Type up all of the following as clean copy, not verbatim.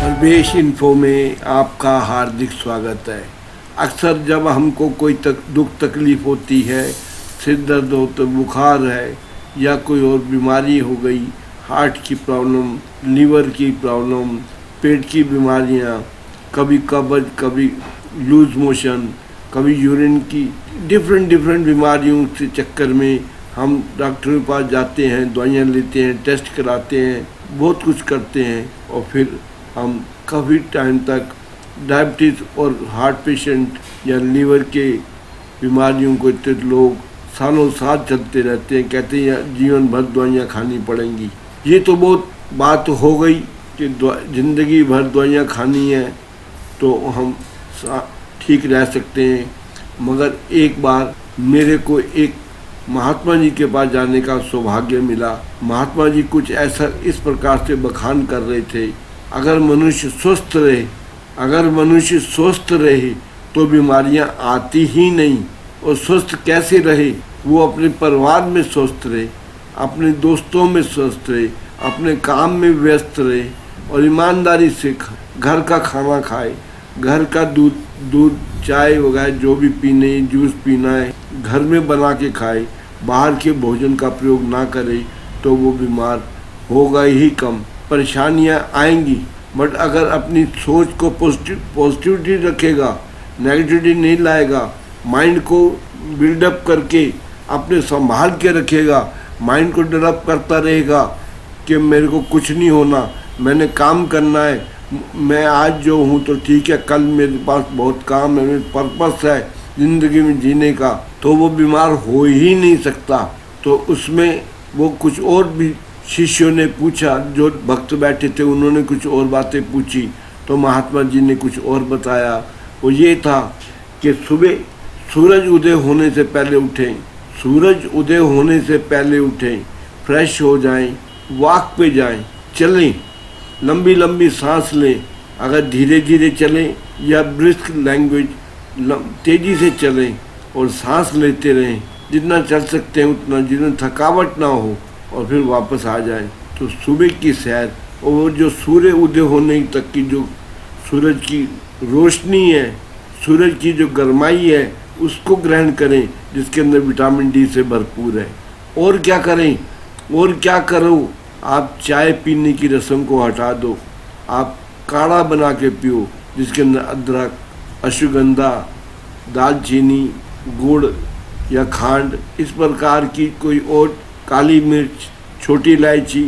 हर्बेश info में आपका हार्दिक स्वागत है। अक्सर जब हमको कोई दुख तकलीफ़ होती है, सिर दर्द हो तो बुखार है या कोई और बीमारी हो गई, हार्ट की प्रॉब्लम, लीवर की प्रॉब्लम, पेट की बीमारियां, कभी कब्ज, कभी लूज मोशन, कभी यूरिन की डिफरेंट बीमारियों के चक्कर में हम डॉक्टर के पास जाते हैं, दवाइयाँ लेते हैं, टेस्ट कराते हैं, बहुत कुछ करते हैं और फिर हम काफ़ी टाइम तक डायबिटीज़ और हार्ट पेशेंट या लीवर के बीमारियों को इतने लोग सालों साल चलते रहते हैं, कहते हैं जीवन भर दवाइयाँ खानी पड़ेंगी। ये तो बहुत बात हो गई कि ज़िंदगी भर दवाइयाँ खानी है तो हम ठीक रह सकते हैं, मगर एक बार मेरे को एक महात्मा जी के पास जाने का सौभाग्य मिला। महात्मा जी कुछ ऐसा इस प्रकार से बखान कर रहे थे, अगर मनुष्य स्वस्थ रहे तो बीमारियां आती ही नहीं। और स्वस्थ कैसे रहे? वो अपने परिवार में स्वस्थ रहे, अपने दोस्तों में स्वस्थ रहे, अपने काम में व्यस्त रहे और ईमानदारी से घर का खाना खाए, घर का दूध चाय वगैरह जो भी पीने, जूस पीना है घर में बना के खाए, बाहर के भोजन का प्रयोग ना करे तो वो बीमार होगा ही कम। परेशानियां आएंगी, बट अगर अपनी सोच को पॉजिटिविटी रखेगा, नेगेटिविटी नहीं लाएगा, माइंड को बिल्डअप करके अपने संभाल के रखेगा, माइंड को डेवलप करता रहेगा कि मेरे को कुछ नहीं होना, मैंने काम करना है, मैं आज जो हूँ तो ठीक है, कल मेरे पास बहुत काम है, मेरे पर्पस है ज़िंदगी में जीने का, तो वो बीमार हो ही नहीं सकता। तो उसमें वो कुछ और भी शिष्यों ने पूछा, जो भक्त बैठे थे उन्होंने कुछ और बातें पूछी तो महात्मा जी ने कुछ और बताया। वो ये था कि सुबह सूरज उदय होने से पहले उठें, फ्रेश हो जाएं, वॉक पे जाएं, चलें, लंबी सांस लें, अगर धीरे धीरे चलें या ब्रिस्क लैंग्वेज तेज़ी से चलें और सांस लेते रहें, जितना चल सकते हैं उतना, जितना थकावट ना हो, और फिर वापस आ जाएं। तो सुबह की सैर और जो सूर्य उदय होने तक की जो सूरज की रोशनी है, सूरज की जो गर्माई है, उसको ग्रहण करें, जिसके अंदर विटामिन डी से भरपूर है। और क्या करें, और क्या करो? आप चाय पीने की रस्म को हटा दो, आप काढ़ा बना के पियो, जिसके अंदर अदरक, अश्वगंधा, दालचीनी, गुड़ या खांड, इस प्रकार की कोई और, काली मिर्च, छोटी इलायची,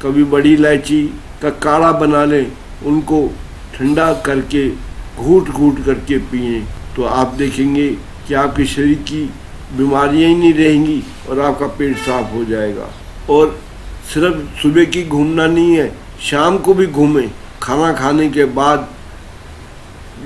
कभी बड़ी इलायची का काढ़ा बना लें, उनको ठंडा करके घूट करके पिएं, तो आप देखेंगे कि आपके शरीर की बीमारियां ही नहीं रहेंगी और आपका पेट साफ हो जाएगा। और सिर्फ सुबह की घूमना नहीं है, शाम को भी घूमें, खाना खाने के बाद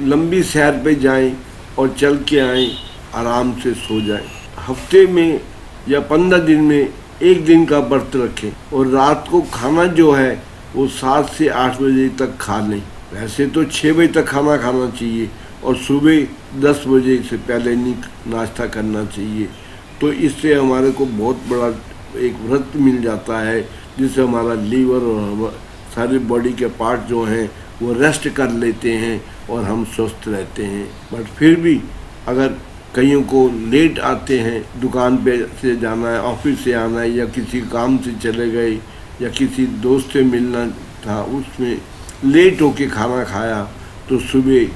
लंबी सैर पे जाएं और चल के आएं, आराम से सो जाएं। हफ्ते में या 15 दिन में एक दिन का व्रत रखें और रात को खाना जो है वो 7 से 8 बजे तक खा लें। वैसे तो 6 बजे तक खाना खाना चाहिए और सुबह 10 बजे से पहले नहीं नाश्ता करना चाहिए। तो इससे हमारे को बहुत बड़ा एक व्रत मिल जाता है, जिससे हमारा लीवर और सारे बॉडी के पार्ट जो हैं वो रेस्ट कर लेते हैं और हम स्वस्थ रहते हैं। बट फिर भी अगर कईयों को लेट आते हैं, दुकान पे से जाना है, ऑफिस से आना है, या किसी काम से चले गए या किसी दोस्त से मिलना था, उसमें लेट होके खाना खाया, तो सुबह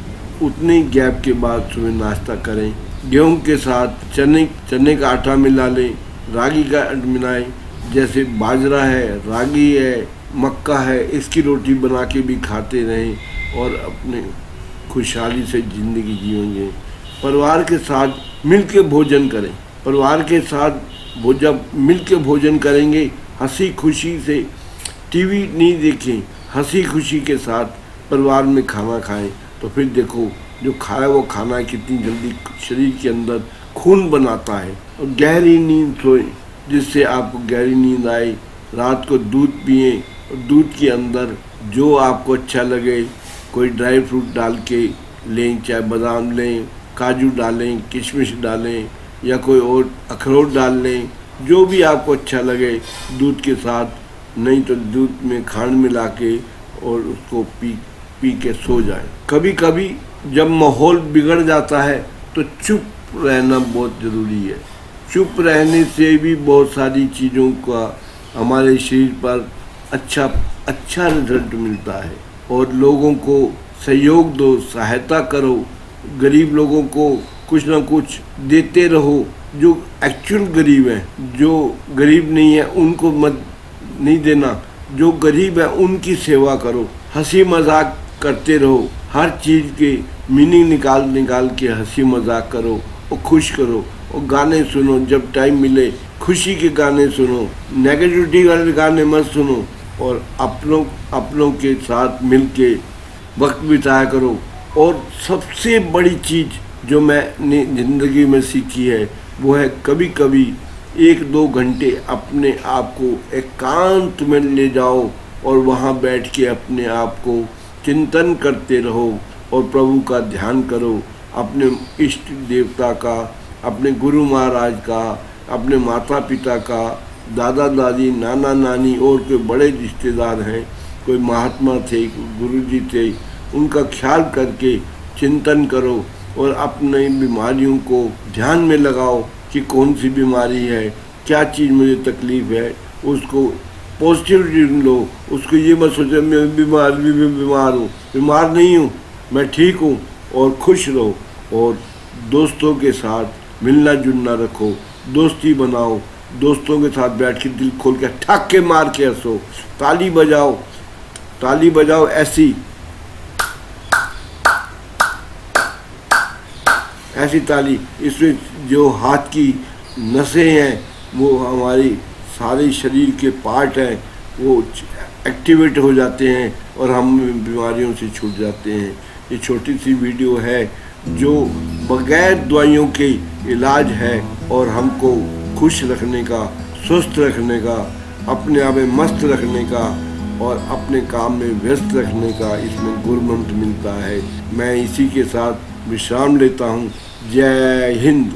उतने गैप के बाद सुबह नाश्ता करें। गेहूं के साथ चने का आटा मिला लें, रागी का मिलाएं, जैसे बाजरा है, रागी है, मक्का है, इसकी रोटी बना के भी खाते रहें और अपने खुशहाली से ज़िंदगी जिएंगे। परिवार के साथ मिल के भोजन करें, जब मिल के भोजन करेंगे, हंसी खुशी से, टीवी नहीं देखें, हंसी खुशी के साथ परिवार में खाना खाएं, तो फिर देखो जो खाया वो खाना कितनी जल्दी शरीर के अंदर खून बनाता है। और गहरी नींद सोएं, जिससे आपको गहरी नींद आए। रात को दूध पिएं और दूध के अंदर जो आपको अच्छा लगे, कोई ड्राई फ्रूट डाल के लें, चाहे बादाम लें, काजू डालें, किशमिश डालें या कोई और अखरोट डाल लें, जो भी आपको अच्छा लगे दूध के साथ, नहीं तो दूध में खांड मिला के और उसको पी के सो जाएं। कभी कभी जब माहौल बिगड़ जाता है तो चुप रहना बहुत ज़रूरी है। चुप रहने से भी बहुत सारी चीज़ों का हमारे शरीर पर अच्छा रिजल्ट मिलता है। और लोगों को सहयोग दो, सहायता करो, गरीब लोगों को कुछ ना कुछ देते रहो। जो एक्चुअल गरीब हैं, जो गरीब नहीं है उनको मत नहीं देना, जो गरीब है उनकी सेवा करो। हंसी मजाक करते रहो, हर चीज़ के मीनिंग निकाल के हंसी मजाक करो और खुश करो। और गाने सुनो, जब टाइम मिले खुशी के गाने सुनो, नेगेटिविटी वाले गाने मत सुनो। और अपनों के साथ मिल के वक्त बिताया करो। और सबसे बड़ी चीज़ जो मैंने ज़िंदगी में सीखी है वो है कभी कभी 1-2 घंटे अपने आप को एकांत में ले जाओ और वहाँ बैठ के अपने आप को चिंतन करते रहो और प्रभु का ध्यान करो। अपने इष्ट देवता का, अपने गुरु महाराज का, अपने माता पिता का, दादा दादी, नाना नानी और कोई बड़े रिश्तेदार हैं, कोई महात्मा थे, गुरु जी थे, उनका ख्याल करके चिंतन करो और अपनी बीमारियों को ध्यान में लगाओ कि कौन सी बीमारी है, क्या चीज़ मुझे तकलीफ़ है, उसको पॉजिटिव लो। उसको ये मत सोचो मैं बीमार हूँ, बीमार नहीं हूँ, मैं ठीक हूँ। और खुश रहो और दोस्तों के साथ मिलना जुलना रखो, दोस्ती बनाओ। दोस्तों के साथ बैठ के दिल खोल के ठक्के मार के हंसो, ताली बजाओ ऐसी ताली। इसमें जो हाथ की नसें हैं, वो हमारी सारे शरीर के पार्ट हैं, वो एक्टिवेट हो जाते हैं और हम बीमारियों से छूट जाते हैं। ये छोटी सी वीडियो है जो बगैर दवाइयों के इलाज है और हमको खुश रखने का, स्वस्थ रखने का, अपने आप में मस्त रखने का और अपने काम में व्यस्त रखने का इसमें गुरु मंत्र मिलता है। मैं इसी के साथ विश्राम लेता हूँ। जय हिंद।